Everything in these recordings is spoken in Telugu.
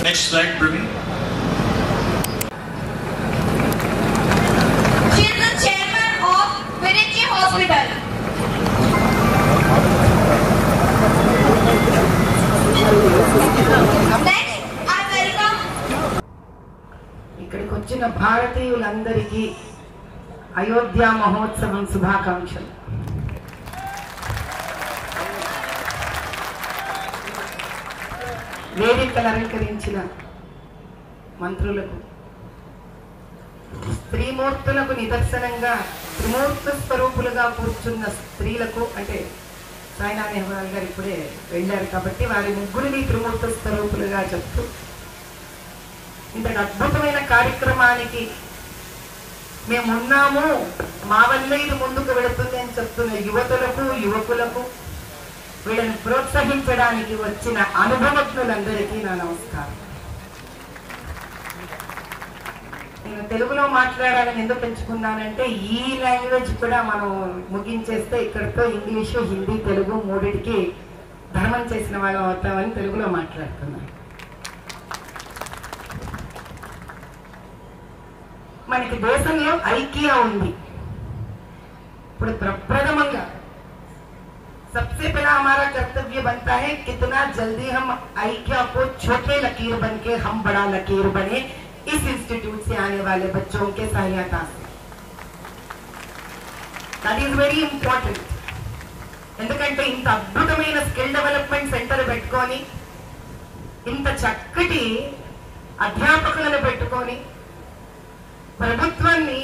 Next slide, Praveen. She is the chairman of Virinchi Hospital. Next, I welcome. ఇక్కడికి వచ్చిన భారతీయులందరికీ అయోధ్య మహోత్సవం శుభాకాంక్షలు. వేదికలు అలంకరించిన మంత్రులకు, స్త్రీమూర్తులకు నిదర్శనంగా త్రిమూర్తి స్వరూపులుగా కూర్చున్న స్త్రీలకు, అంటే సాయినా నెహ్వాల్ గారు ఇప్పుడే వెళ్ళారు కాబట్టి వారి ముగ్గురిని త్రిమూర్తి స్వరూపులుగా చెప్తూ ఇంతటి అద్భుతమైన కార్యక్రమానికి మేమున్నాము, మా వల్లే ఇది ముందుకు వెళుతుంది అని చెప్తున్న యువతులకు, యువకులకు, వీళ్ళని ప్రోత్సహించడానికి వచ్చిన అనుభవజ్ఞులందరికీ నా నమస్కారం. నేను తెలుగులో మాట్లాడాలని ఎందుకు ఎంచుకున్నానంటే ఈ లాంగ్వేజ్ కూడా మనం ముగించేస్తే ఇక్కడితో ఇంగ్లీషు, హిందీ, తెలుగు మూడిటికి ధర్మం చేసిన వాళ్ళం అవుతామని తెలుగులో మాట్లాడుతున్నాను. మనకి దేశంలో ఐక్య ఉంది. ఇప్పుడు ప్రప్రథమంగా सबसे पहला हमारा कर्तव्य बनता है कितना जल्दी हम ऐक्य को छोटे लकीर बन के हम बड़ा लकीर बने इस इंस्टीट्यूट से आने वाले बच्चों के सहायता से. That is very important. ఎందుకంటే ఇంత అద్భుతమైన స్కిల్ డెవలప్మెంట్ సెంటర్ పెట్టుకొని, ఇంత చక్కటి అధ్యాపకులను పెట్టుకొని, ప్రభుత్వాన్ని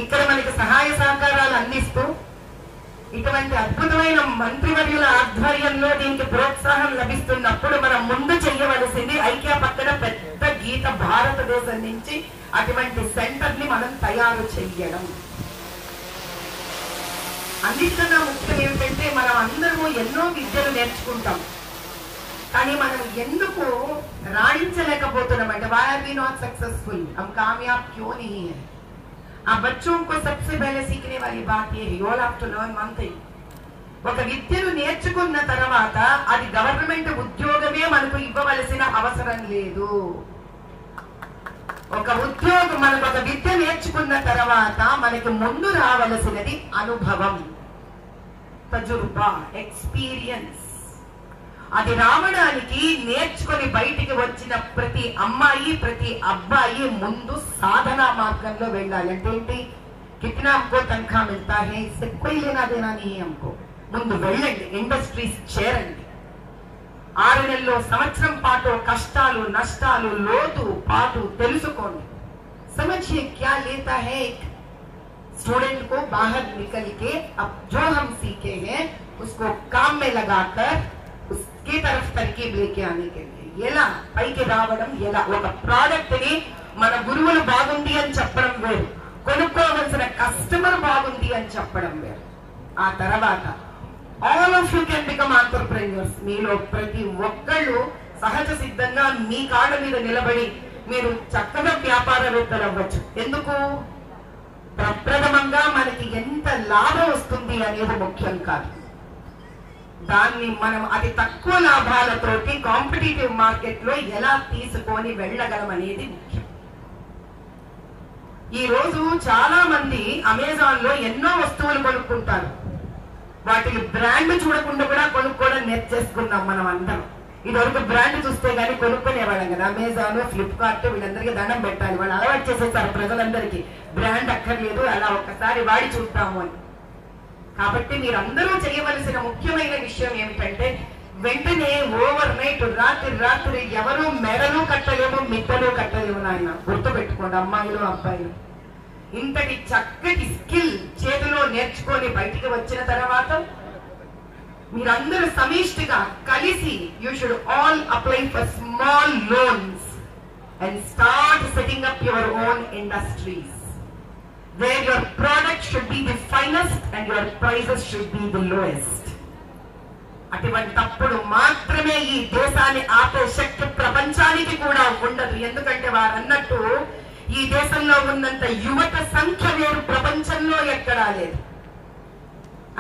ఇక్కడ మనకి సహాయ సహకారాలు అందిస్తూ, ఇటువంటి అద్భుతమైన మంత్రివర్యుల ఆధ్వర్యంలో దీనికి ప్రోత్సాహం లభిస్తున్నప్పుడు మనం ముందు చేయవలసింది ఐక్య పక్కన పెద్ద గీత భారతదేశం నుంచి అటువంటి సెంటర్ ని మనం తయారు చెయ్యడం. అన్నిటికన్నా ముఖ్యం ఏమిటంటే మనం అందరము ఎన్నో విద్యలు నేర్చుకుంటాం, కానీ మనం ఎందుకు రాణించలేకపోతున్నాం అంటే why are we not successful? हम कामयाब क्यों नहीं है? आप बच्चों को सबसे पहले सीखने वाली बात ये है, you all have to learn one thing. ఒక విద్యను నేర్చుకున్న తర్వాత అది గవర్నమెంట్ ఉద్యోగమే మనకు ఇవ్వవలసిన అవసరం లేదు. ఒక ఉద్యోగం, మనకు ఒక విద్య నేర్చుకున్న తర్వాత మనకి ముందు రావలసినది అనుభవం, తజుర్బా, ఎక్స్పీరియన్స్. అది రావడానికి నేర్చుకొని బయటికి వచ్చిన ప్రతి అమ్మాయి, ప్రతి అబ్బాయి ముందు సాధనా మార్గంలో వెళ్ళాలి. అంటే ఏంటి? కిतना हमको तनखा मिलता है इससे कोई लेना देना नहीं है हमको. ముందు వెళ్ళండి, ఇండస్ట్రీస్ చేరండి. 6 నెలల్లో, సంవత్సరం పాటు కష్టాలు, నష్టాలు, లోతు పాటు తెలుసుకోండి. समझिए क्या लेता है एक स्टूडेंट को बाहर निकल के अब जो हम सीखे हैं उसको काम में लगाकर उसकी तरफ तरकीब लेके आने के लिए ఎలా పైకి రావడం, ఎలా ఒక ప్రోడక్ట్ ని మన గురువులు బాగుంది అని చెప్పడం వేరు, కొనుక్కోవలసిన కస్టమర్ బాగుంది అని చెప్పడం వేరు. ఆ తర్వాత all of you can become entrepreneurs. మీలో ప్రతి ఒక్కళ్ళు సహజ సిద్ధంగా మీ కాళ్ళ మీద నిలబడి మీరు చక్కగా వ్యాపారవేత్తలు అవ్వచ్చు. ఎందుకు? ప్రప్రథమంగా మనకి ఎంత లాభం వస్తుంది అనేది ముఖ్యం కాదు, దాన్ని మనం అతి తక్కువ లాభాలతోటి కాంపిటీటివ్ మార్కెట్ లో ఎలా తీసుకొని వెళ్ళగలం అనేది ముఖ్యం. ఈ రోజు చాలా మంది అమెజాన్ లో ఎన్నో వస్తువులు కొనుక్కుంటారు, వాటికి బ్రాండ్ చూడకుండా కూడా కొనుక్కోవడం నేర్చేసుకున్నాం మనం అందరం. ఇదివరకు బ్రాండ్ చూస్తే గానీ కొనుక్కునేవాళ్ళం కదా. అమెజాన్, ఫ్లిప్కార్ట్ వీళ్ళందరికీ దండం పెట్టాలి, వాళ్ళు అలవాటు చేసేస్తారు ప్రజలందరికీ బ్రాండ్ అక్కర్లేదు, అలా ఒక్కసారి వాడి చూస్తాము అని. కాబట్టి మీరందరూ చేయవలసిన ముఖ్యమైన విషయం ఏమిటంటే వెంటనే ఓవర్ నైట్, రాత్రి ఎవరు మెడలు కట్టలేము, మిద్దలు కట్టలేము. నాయన గుర్తుపెట్టుకోండి అమ్మాయిలు, అబ్బాయిలు. ఇంతటి చక్కటి స్కిల్ చేతిలో నేర్చుకొని బయటికి వచ్చిన తర్వాత మీరందరూ సమిష్టిగా కలిసి you should all apply for small loans and start setting up your own industries where your product should be the finest and your prices should be the lowest. అటువంటప్పుడు మాత్రమే ఈ దేశాన్ని ఆపే శక్తి ప్రపంచానికి కూడా ఉండదు. ఎందుకంటే వారు అన్నట్టు ఈ దేశంలో ఉన్నంత యువత సంఖ్య వేరు ప్రపంచంలో ఎక్కడా లేదు.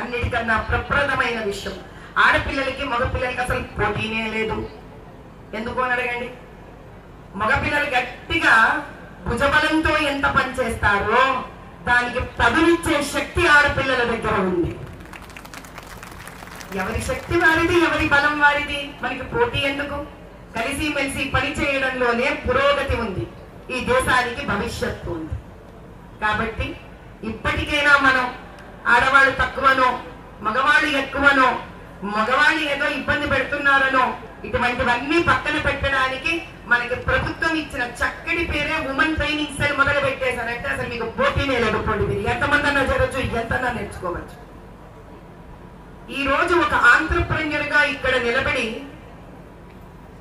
అన్నిటికన్నా ప్రప్రదమైన విషయం, ఆడపిల్లలకి మగపిల్లలకి అసలు పోటీనే లేదు. ఎందుకు అని అడగండి. మగపిల్లలు గట్టిగా భుజబలంతో ఎంత పనిచేస్తారో దానికి తగులిచ్చే శక్తి ఆడపిల్లల దగ్గర ఉంది. ఎవరి శక్తి వారిది, ఎవరి బలం వారిది. మనకి పోటీ ఎందుకు? కలిసి మెలిసి పని చేయడంలోనే పురోగతి ఉంది, ఈ దేశానికి భవిష్యత్తు ఉంది. కాబట్టి ఇప్పటికైనా మనం ఆడవాళ్ళు తక్కువనో మగవాళ్ళు ఎక్కువనో మగవాళ్ళు ఏదో ఇబ్బంది పెడుతున్నారనో ఇటువంటివన్నీ పక్కన పెట్టడానికి మనకి ప్రభుత్వం ఇచ్చిన చక్కటి పేరే ఉమెన్ ట్రైనింగ్ సెల్ మొదలు పెట్టేశారంటే అసలు మీకు పోటీనే లేకపోండి. మీరు ఎంతమంది అన్నా జరగచ్చు, ఎంతన్నా నేర్చుకోవచ్చు. ఈ రోజు ఒక ఆంట్రప్రెన్యూర్ గా ఇక్కడ నిలబడి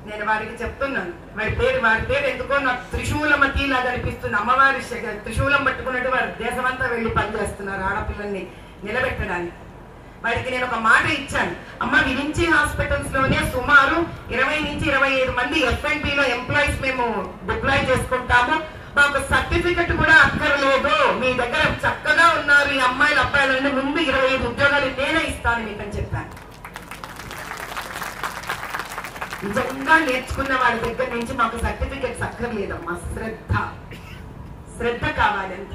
నేను వారికి చెప్తున్నాను, వారి పేరు ఎందుకో నాకు త్రిశూలమతి లాగా అనిపిస్తుంది. అమ్మవారి త్రిశూలం పట్టుకున్నట్టు వారు దేశమంతా వెళ్లి పనిచేస్తున్నారు ఆడపిల్లల్ని నిలబెట్టడానికి. వారికి నేను ఒక మాట ఇచ్చాను, అమ్మ విరించి హాస్పిటల్స్ లోనే సుమారు 20 నుంచి 25 మంది F&B లో ఎంప్లాయీస్ మేము డిప్లాయ్ చేసుకుంటాము. మాకు సర్టిఫికెట్ కూడా అక్కర్లేదు, మీ దగ్గర చక్కగా ఉన్నారు ఈ అమ్మాయిలు అబ్బాయిలు, ముందు 25 ఉద్యోగాలు నేనే ఇస్తాను మీకని చెప్పాను. నిజంగా నేర్చుకున్న వాళ్ళ దగ్గర నుంచి మాకు సర్టిఫికెట్స్ అక్కర్లేదమ్మా, శ్రద్ధ కావాలంట.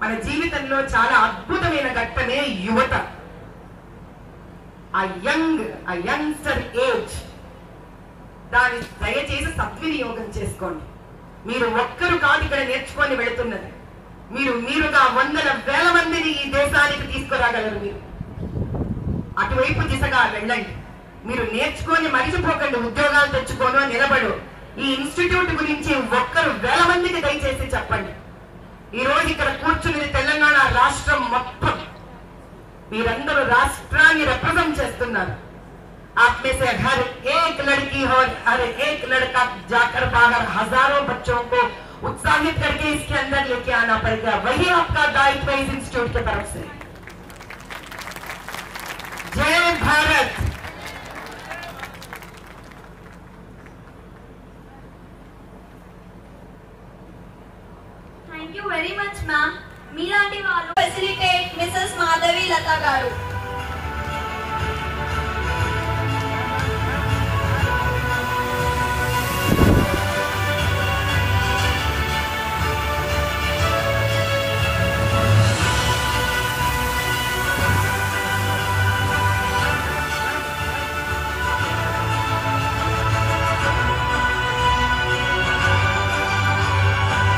మన జీవితంలో చాలా అద్భుతమైన ఘట్టమే యువత. ఆ యంగ్స్టర్ ఏజ్, దాన్ని దయచేసి సద్వినియోగం చేసుకోండి. మీరు ఒక్కరు కాదు ఇక్కడ నేర్చుకొని వెళుతున్నది, మీరుగా వందల వేల మందిని ఈ దేశానికి తీసుకురాగలరు. మీరు అటువైపు దిశగా వెళ్ళండి. మీరు నేర్చుకొని మరిచిపోకండి, ఉద్యోగాలు తెచ్చుకోను నిలబడు. ఈ ఇన్స్టిట్యూట్ గురించి ఒక్కరు వేల మందికి దయచేసి చెప్పండి. ఈ రోజు ఇక్కడ కూర్చుని తెలంగాణ రాష్ట్రం మొత్తం మీరందరూ రాష్ట్రాన్ని రిప్రజెంట్ చేస్తున్నారు. आप में से हर एक लड़की और हर एक लड़का जाकर बाहर हजारों बच्चों को उत्साहित करके इसके अंदर लेके आना पड़ेगा. वही आपका दायित्व इस इंस्टीट्यूट की तरफ से. जय Bharat. Thank you very much, ma'am. మీలాంటి వాళ్ళు ఫెసిలిటేట్ మిసెస్ మాధవి లత గారు.